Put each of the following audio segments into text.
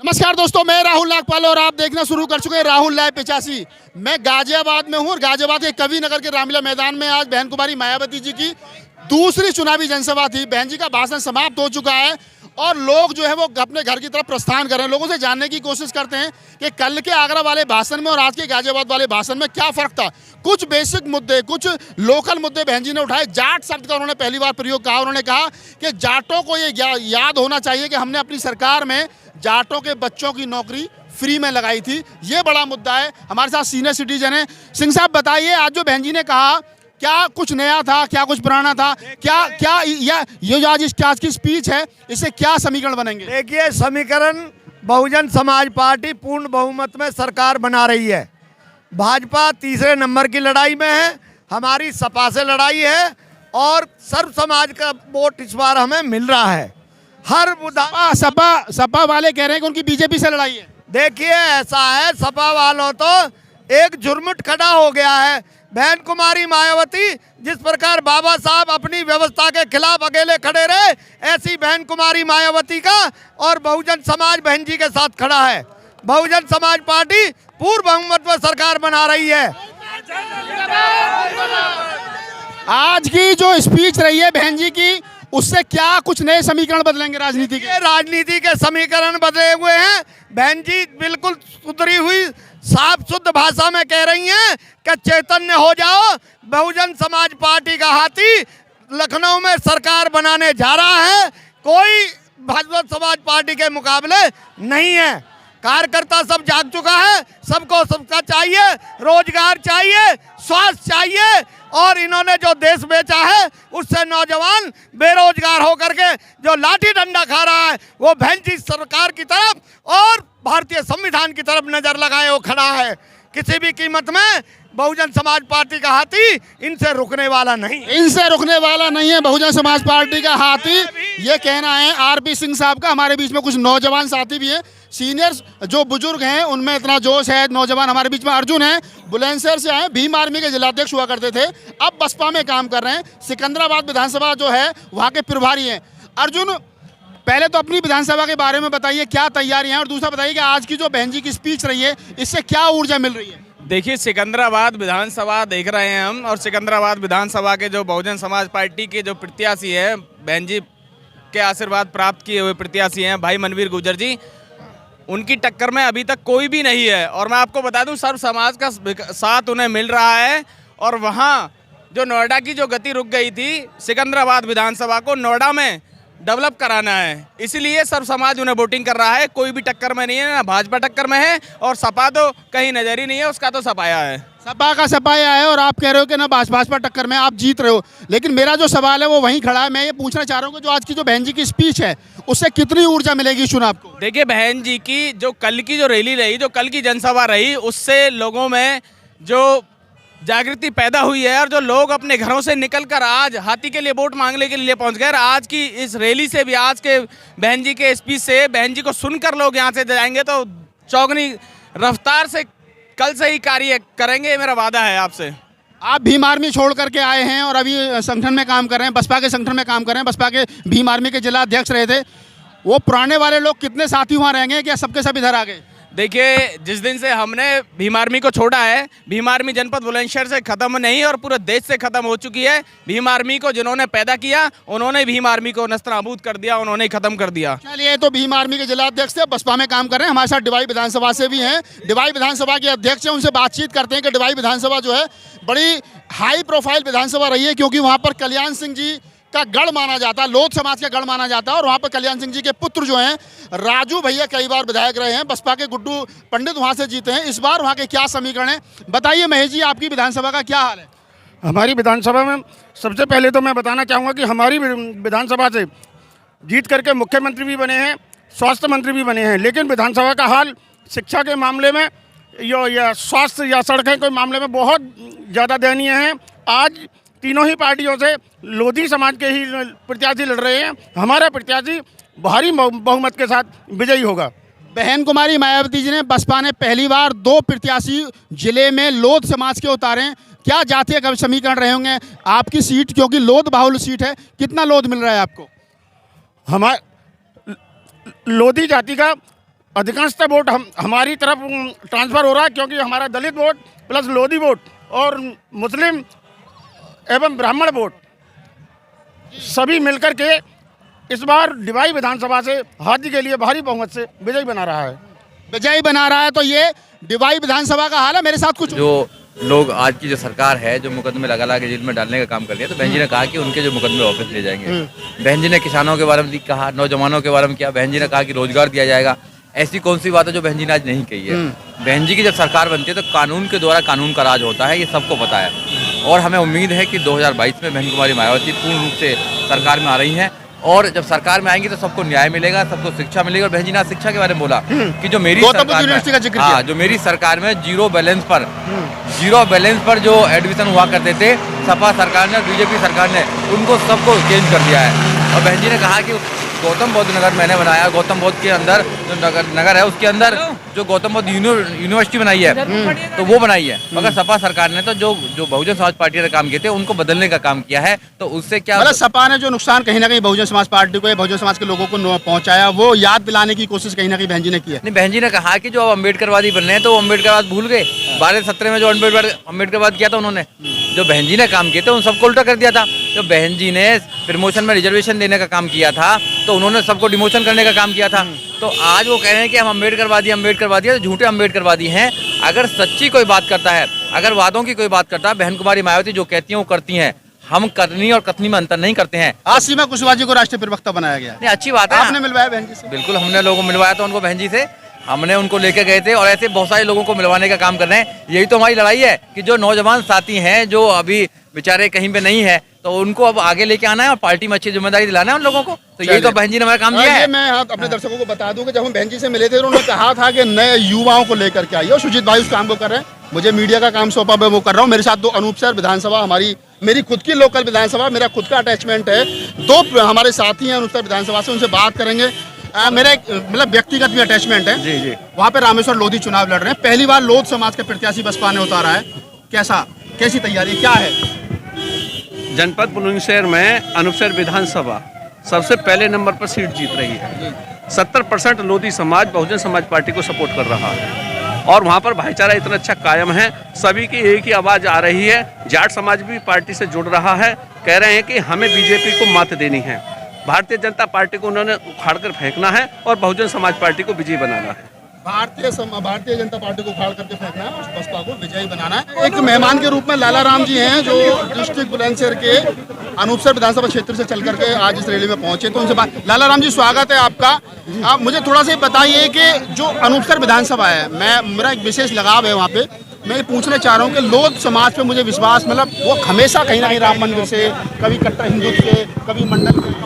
नमस्कार दोस्तों, मैं राहुल नागपाल और आप देखना शुरू कर चुके हैं राहुल लाइव 85। मैं गाजियाबाद में हूँ और गाजियाबाद के कवि नगर के रामलीला मैदान में आज बहन कुमारी मायावती जी की दूसरी चुनावी जनसभा थी। बहन जी का भाषण समाप्त हो चुका है और लोग जो है वो अपने घर की तरफ प्रस्थान कर रहे हैं। लोगों से जानने की कोशिश करते हैं कि कल के आगरा वाले भाषण में और आज के गाजियाबाद वाले भाषण में क्या फ़र्क था। कुछ बेसिक मुद्दे, कुछ लोकल मुद्दे बहन जी ने उठाए। जाट शब्द का उन्होंने पहली बार प्रयोग कहा। उन्होंने कहा कि जाटों को ये याद होना चाहिए कि हमने अपनी सरकार में जाटों के बच्चों की नौकरी फ्री में लगाई थी। ये बड़ा मुद्दा है। हमारे साथ सीनियर सिटीजन है। सिंह साहब बताइए, आज जो बहन जी ने कहा क्या कुछ नया था, क्या कुछ पुराना था, क्या ये जो आज की स्पीच है इससे क्या समीकरण बनेंगे? देखिए, समीकरण बहुजन समाज पार्टी पूर्ण बहुमत में सरकार बना रही है। भाजपा तीसरे नंबर की लड़ाई में है, हमारी सपा से लड़ाई है और सर्व समाज का वोट इस बार हमें मिल रहा है। हर मुद्दा सपा वाले कह रहे हैं कि उनकी बीजेपी से लड़ाई है। देखिए, ऐसा है, सपा वालों तो एक जुर्मुट खड़ा हो गया है। बहन कुमारी मायावती जिस प्रकार बाबा साहब अपनी व्यवस्था के खिलाफ अकेले खड़े रहे, ऐसी बहन कुमारी मायावती का और बहुजन समाज बहन जी के साथ खड़ा है। बहुजन समाज पार्टी पूर्ण बहुमत में सरकार बना रही है। आज की जो स्पीच रही है बहन जी की, उससे क्या कुछ नए समीकरण बदलेंगे राजनीति के? राजनीति के समीकरण बदले हुए हैं। बहन जी बिल्कुल सुधरी हुई साफ शुद्ध भाषा में कह रही हैं कि चैतन्य हो जाओ, बहुजन समाज पार्टी का हाथी लखनऊ में सरकार बनाने जा रहा है। कोई बहुजन समाज पार्टी के मुकाबले नहीं है। कार्यकर्ता सब जाग चुका है। सबको सबका चाहिए, रोजगार चाहिए, स्वास्थ्य चाहिए और इन्होंने जो देश बेचा है उससे नौजवान बेरोजगार होकर के जो लाठी डंडा खा रहा है वो बहन जी सरकार की तरफ और भारतीय संविधान की तरफ नजर लगाए वो खड़ा है। किसी भी कीमत में बहुजन समाज पार्टी का हाथी इनसे रुकने वाला नहीं है। बहुजन समाज पार्टी का हाथी, ये कहना है आरपी सिंह साहब का। हमारे बीच में कुछ नौजवान साथी भी हैं, सीनियर्स जो बुजुर्ग हैं उनमें इतना जोश है। नौजवान हमारे बीच में अर्जुन है, बुलंदशहर से आए, भीम आर्मी के जिलाध्यक्ष हुआ करते थे, अब बसपा में काम कर रहे हैं। सिकंदराबाद विधानसभा जो है वहाँ के प्रभारी हैं। अर्जुन, पहले तो अपनी विधानसभा के बारे में बताइए, क्या तैयारियां हैं, और दूसरा बताइए कि आज की जो बहन जी की स्पीच रही है इससे क्या ऊर्जा मिल रही है? देखिए, सिकंदराबाद विधानसभा देख रहे हैं हम, और सिकंदराबाद विधानसभा के जो बहुजन समाज पार्टी के जो प्रत्याशी हैं, बहन जी के आशीर्वाद प्राप्त किए हुए प्रत्याशी हैं भाई मनवीर गुर्जर जी, उनकी टक्कर में अभी तक कोई भी नहीं है। और मैं आपको बता दूं, सर्व समाज का साथ उन्हें मिल रहा है। और वहाँ जो नोएडा की जो गति रुक गई थी, सिकंदराबाद विधानसभा को नोएडा में डेवलप कराना है, इसीलिए सर्व समाज उन्हें वोटिंग कर रहा है। कोई भी टक्कर में नहीं है, ना भाजपा टक्कर में है और सपा तो कहीं नजर ही नहीं है, उसका तो सपाया है। सपा का सपाया है और आप कह रहे हो कि ना भाजपा टक्कर में, आप जीत रहे हो। लेकिन मेरा जो सवाल है वो वहीं खड़ा है। मैं ये पूछना चाह रहा हूँ कि जो आज की जो बहन जी की स्पीच है उससे कितनी ऊर्जा मिलेगी चुनाव को? देखिए, बहन जी की जो कल की जो रैली रही, जो कल की जनसभा रही, उससे लोगों में जो जागृति पैदा हुई है और जो लोग अपने घरों से निकलकर आज हाथी के लिए वोट मांगने के लिए पहुंच गए। आज की इस रैली से भी, आज के बहन जी के स्पीच से, बहन जी को सुनकर लोग यहां से जाएंगे तो चौगनी रफ्तार से कल से ही कार्य करेंगे, मेरा वादा है आपसे। आप भीम आर्मी छोड़ करके आए हैं और अभी संगठन में काम कर रहे हैं, बसपा के संगठन में काम कर रहे हैं, बसपा के भीम आर्मी के जिला अध्यक्ष रहे थे। वो पुराने वाले लोग कितने साथी वहाँ रहेंगे, क्या सबके सब इधर आ गए? देखिए, जिस दिन से हमने भीम आर्मी को छोड़ा है, भीम आर्मी जनपद बुलंदशहर से खत्म नहीं और पूरे देश से खत्म हो चुकी है। भीम आर्मी को जिन्होंने पैदा किया उन्होंने भीम आर्मी को नस्तनाबूद कर दिया, उन्होंने खत्म कर दिया। चलिए, तो भीम आर्मी के जिला अध्यक्ष थे, बसपा में काम कर रहे हैं। हमारे साथ डिवाई विधानसभा से भी हैं, डिवाई विधानसभा के अध्यक्ष हैं। उनसे बातचीत करते हैं कि डिवाई विधानसभा जो है बड़ी हाई प्रोफाइल विधानसभा रही है, क्योंकि वहाँ पर कल्याण सिंह जी का गढ़ माना जाता है, लोध समाज का गढ़ माना जाता है। और वहाँ पर कल्याण सिंह जी के पुत्र जो हैं राजू भैया कई बार विधायक रहे हैं, बसपा के गुड्डू पंडित वहाँ से जीते हैं। इस बार वहाँ के क्या समीकरण है, बताइए महेश जी, आपकी विधानसभा का क्या हाल है? हमारी विधानसभा में सबसे पहले तो मैं बताना चाहूँगा कि हमारी विधानसभा से जीत करके मुख्यमंत्री भी बने हैं, स्वास्थ्य मंत्री भी बने हैं, लेकिन विधानसभा का हाल शिक्षा के मामले में या स्वास्थ्य या सड़कों के मामले में बहुत ज़्यादा दयनीय है। आज तीनों ही पार्टियों से लोधी समाज के ही प्रत्याशी लड़ रहे हैं। हमारा प्रत्याशी भारी बहुमत के साथ विजयी होगा। बहन कुमारी मायावती जी ने, बसपा ने पहली बार 2 प्रत्याशी जिले में लोध समाज के उतारे हैं। क्या जातीय समीकरण रहे होंगे आपकी सीट, क्योंकि लोध बाहुल सीट है, कितना लोध मिल रहा है आपको? हमारे लोधी जाति का अधिकांशतः वोट हमारी तरफ ट्रांसफ़र हो रहा है, क्योंकि हमारा दलित वोट प्लस लोधी वोट और मुस्लिम एवं ब्राह्मण वोट सभी मिलकर के इस बार डिवाई विधानसभा से हाथी के लिए भारी बहुमत से विजयी बना रहा है। विजयी बना रहा है। तो ये डिवाई विधानसभा का हाल है। मेरे साथ कुछ जो लोग आज की जो सरकार है जो मुकदमे लगा के जेल में डालने का काम कर रही है, तो बहन जी ने कहा कि उनके जो मुकदमे वापस ले जाएंगे। बहन जी ने किसानों के बारे में कहा, नौजवानों के बारे में किया। बहन जी ने कहा कि रोजगार दिया जाएगा। ऐसी कौन सी बात है जो बहन जी ने आज नहीं कही है। बहन जी की जब सरकार बनती है तो कानून के द्वारा कानून का राज होता है, ये सबको पता है। और हमें उम्मीद है कि 2022 में बहन कुमारी मायावती पूर्ण रूप से सरकार में आ रही हैं, और जब सरकार में आएंगी तो सबको न्याय मिलेगा, सबको शिक्षा मिलेगी। और बहन जी ने शिक्षा के बारे में बोला कि जो मेरी सरकार में, हाँ, जो मेरी सरकार में जीरो बैलेंस पर जो एडमिशन हुआ करते थे, सपा सरकार ने और बीजेपी सरकार ने उनको सबको चेंज कर दिया है। और बहन जी ने कहा कि गौतम बुद्ध नगर मैंने बनाया, गौतम बुद्ध के अंदर जो नगर है उसके अंदर जो गौतम बुद्ध यूनिवर्सिटी बनाई है तो वो बनाई है। मगर सपा सरकार ने तो जो बहुजन समाज पार्टी ने काम किए थे उनको बदलने का काम किया है। तो उससे क्या मतलब सपा ने जो नुकसान कहीं ना कहीं बहुजन समाज पार्टी को या बहुजन समाज के लोगों को पहुंचाया, वो याद दिलाने की कोशिश कहीं ना कहीं बहन जी ने की है। नहीं, बहन जी ने कहा कि जो अब अम्बेडकरवादी बन रहे हैं तो वो अम्बेडकरवाद भूल गए। 12-17 में जो अम्बेडकरवाद किया था उन्होंने, जो बहन जी ने काम किए थे उन सबको उल्टा कर दिया था। जो बहन जी ने प्रमोशन में रिजर्वेशन देने का काम किया था तो उन्होंने सबको डिमोशन करने का काम किया था। तो आज वो कह रहे हैं कि हम अम्बेडकरवादी तो झूठे अम्बेडकरवादी हैं। अगर सच्ची कोई बात करता है, अगर वादों की कोई बात करता है, बहन कुमारी मायावती जो कहती हैं वो करती हैं। हम करनी और कथनी में अंतर नहीं करते हैं। आज सीमा कुशवाहा जी को राष्ट्रीय प्रवक्ता बनाया गया। नहीं, अच्छी बात है। आपने मिलवाया बहन जी से? बिल्कुल, हमने लोगों को मिलवाया था उनको, बहन जी से हमने उनको लेके गए थे। और ऐसे बहुत सारे लोगों को मिलवाने का काम कर रहे हैं। यही तो हमारी लड़ाई है कि जो नौजवान साथी हैं जो अभी बेचारे कहीं पे नहीं है, तो उनको अब आगे लेके आना है और पार्टी में अच्छी जिम्मेदारी दिलाना है उन लोगों को। तो यही तो बहन जी ने हमारा काम किया है। मैं अपने दर्शकों को बता दूं कि जब हम बहन जी से मिले थे उन्होंने कहा था कि नए युवाओं को लेकर के आइए, और सुजीत भाई उस काम को कर रहे हैं। मुझे मीडिया का काम सौंपा, मैं वो कर रहा हूँ। मेरे साथ 2 अनूप सर, विधानसभा मेरी खुद की लोकल विधानसभा, मेरा खुद का अटैचमेंट है। 2 हमारे साथी हैं अनूप सर विधानसभा से, उनसे बात करेंगे। मेरा एक मतलब व्यक्तिगत भी अटैचमेंट है। जी। वहाँ पे रामेश्वर लोधी चुनाव लड़ रहे हैं। पहली बार लोध समाज के प्रत्याशी बसपा ने उतारा है। कैसी तैयारी क्या है? जनपद बुलंदशहर में अनूपसर विधानसभा सबसे पहले नंबर पर सीट जीत रही है। 70% लोधी समाज बहुजन समाज पार्टी को सपोर्ट कर रहा है, और वहाँ पर भाईचारा इतना अच्छा कायम है। सभी की एक ही आवाज़ आ रही है। जाट समाज भी पार्टी से जुड़ रहा है, कह रहे हैं कि हमें बीजेपी को मात देनी है। भारतीय जनता पार्टी को उन्होंने उखाड़ कर फेंकना है और बहुजन समाज पार्टी को विजयी बनाना है। भारतीय जनता पार्टी को उखाड़ करके फेंकना है और बसपा को विजयी बनाना है। एक मेहमान के रूप में लाला राम जी हैं, जो डिस्ट्रिक्ट बुलंदशहर के अनूपसर विधानसभा क्षेत्र से चल करके आज इस रैली में पहुंचे। तो उनसे बात, लाला राम जी स्वागत है आपका। आप मुझे थोड़ा सा बताइए कि जो अनूपसर विधानसभा है, मेरा एक विशेष लगाव है वहाँ पे। मैं ये पूछना चाह रहा हूँ कि लोध समाज पे मुझे विश्वास, मतलब वो हमेशा कहीं ना कहीं राम मंदिर से, कभी कट्टर हिंदुत्व से, कभी मंडल से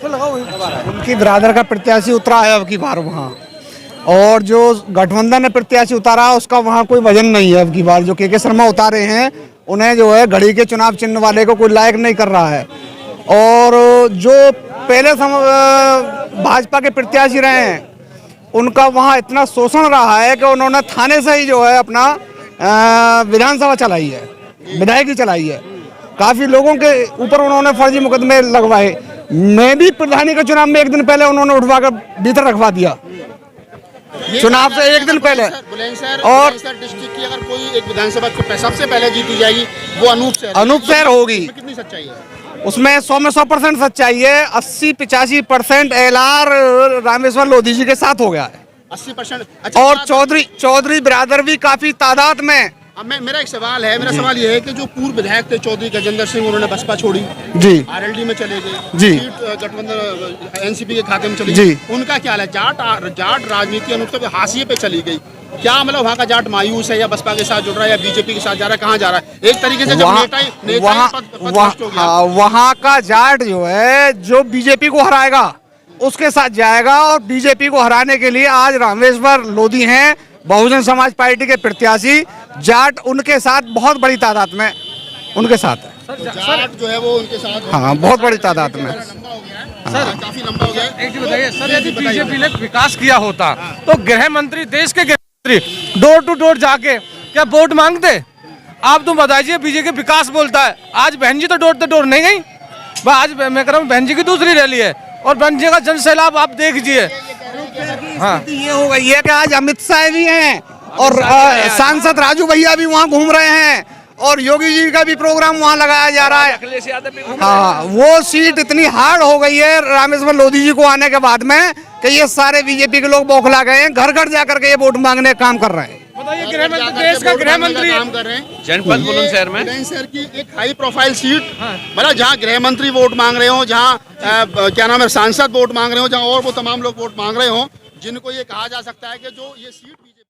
उनकी बिरादर का प्रत्याशी उतरा है अब की बार वहाँ, और जो गठबंधन ने प्रत्याशी उतारा उसका वहाँ कोई वजन नहीं है अब की बार। जो के शर्मा उतारे हैं उन्हें जो है घड़ी के चुनाव चिन्ह वाले को कोई लायक नहीं कर रहा है। और जो पहले भाजपा के प्रत्याशी रहे हैं उनका वहाँ इतना शोषण रहा है कि उन्होंने थाने से ही जो है अपना विधानसभा चलाई है, विधायकी चलाई है। काफ़ी लोगों के ऊपर उन्होंने फर्जी मुकदमे लगवाए। मैं भी प्रधानी के चुनाव में एक दिन पहले उन्होंने उठवाकर भीतर रखवा दिया, चुनाव से एक दिन पहले। और डिस्ट्रिक्ट की अगर कोई एक विधानसभा सबसे पहले जीती जाएगी वो अनूपसर होगी। कितनी सच्चाई है उसमें? 100 में 100% सच्चाई है। 80-85% एलआर रामेश्वर लोधी जी के साथ हो गया है। 80%। और चौधरी बिरादर भी काफी तादाद में। अब मेरा एक सवाल है, मेरा सवाल ये है कि जो पूर्व विधायक थे चौधरी गजेंद्र सिंह, उन्होंने बसपा छोड़ी जी, आरएलडी में चले गए जी, गठबंधन एनसीपी के खाते में चली जी। गई। उनका क्या है? जाट राजनीति अनुसार हाशिए पे चली गई। क्या मतलब वहाँ का जाट मायूस है, या बसपा के साथ जुड़ रहा है, या बीजेपी के साथ जा रहा है, कहाँ जा रहा है? एक तरीके से वहाँ का जाट जो है जो बीजेपी को हराएगा उसके साथ जाएगा। और बीजेपी को हराने के लिए आज रामेश्वर लोधी हैं बहुजन समाज पार्टी के प्रत्याशी। जाट उनके साथ बहुत बड़ी तादाद में उनके साथ है। जाट जो है वो उनके साथ, हाँ, बहुत बड़ी तादाद में। सर काफी लंबा हो गया। एक चीज बताइए सर, यदि बीजेपी ने विकास किया होता तो गृह मंत्री, देश के गृह मंत्री डोर टू डोर जाके क्या वोट मांगते? आप तुम बताइए, बीजेपी विकास बोलता है। आज बहन जी तो डोर टू डोर नहीं गई। आज मैं कह रहा हूँ बहन जी की दूसरी रैली है, और बन जाएगा जन सैलाब। आप देख लीजिए। हाँ, ये हो गई है कि आज अमित शाह भी हैं और सांसद राजू भैया भी वहाँ घूम रहे हैं और योगी जी का भी प्रोग्राम वहाँ लगाया जा रहा है। हाँ, वो सीट इतनी हार्ड हो गई है रामेश्वर लोधी जी को आने के बाद में कि ये सारे बीजेपी के लोग बौखला गए हैं, घर घर जाकर के ये वोट मांगने का काम कर रहे हैं। बताइए, गृह मंत्री, देश का गृह मंत्री काम कर रहे हैं जनपद बुलंदशहर में बुलंदशहर की एक हाई प्रोफाइल सीट, मतलब जहाँ गृह मंत्री वोट मांग रहे हो, जहाँ क्या नाम है सांसद वोट मांग रहे हो, जहाँ और वो तमाम लोग वोट मांग रहे हो, जिनको ये कहा जा सकता है कि जो ये सीट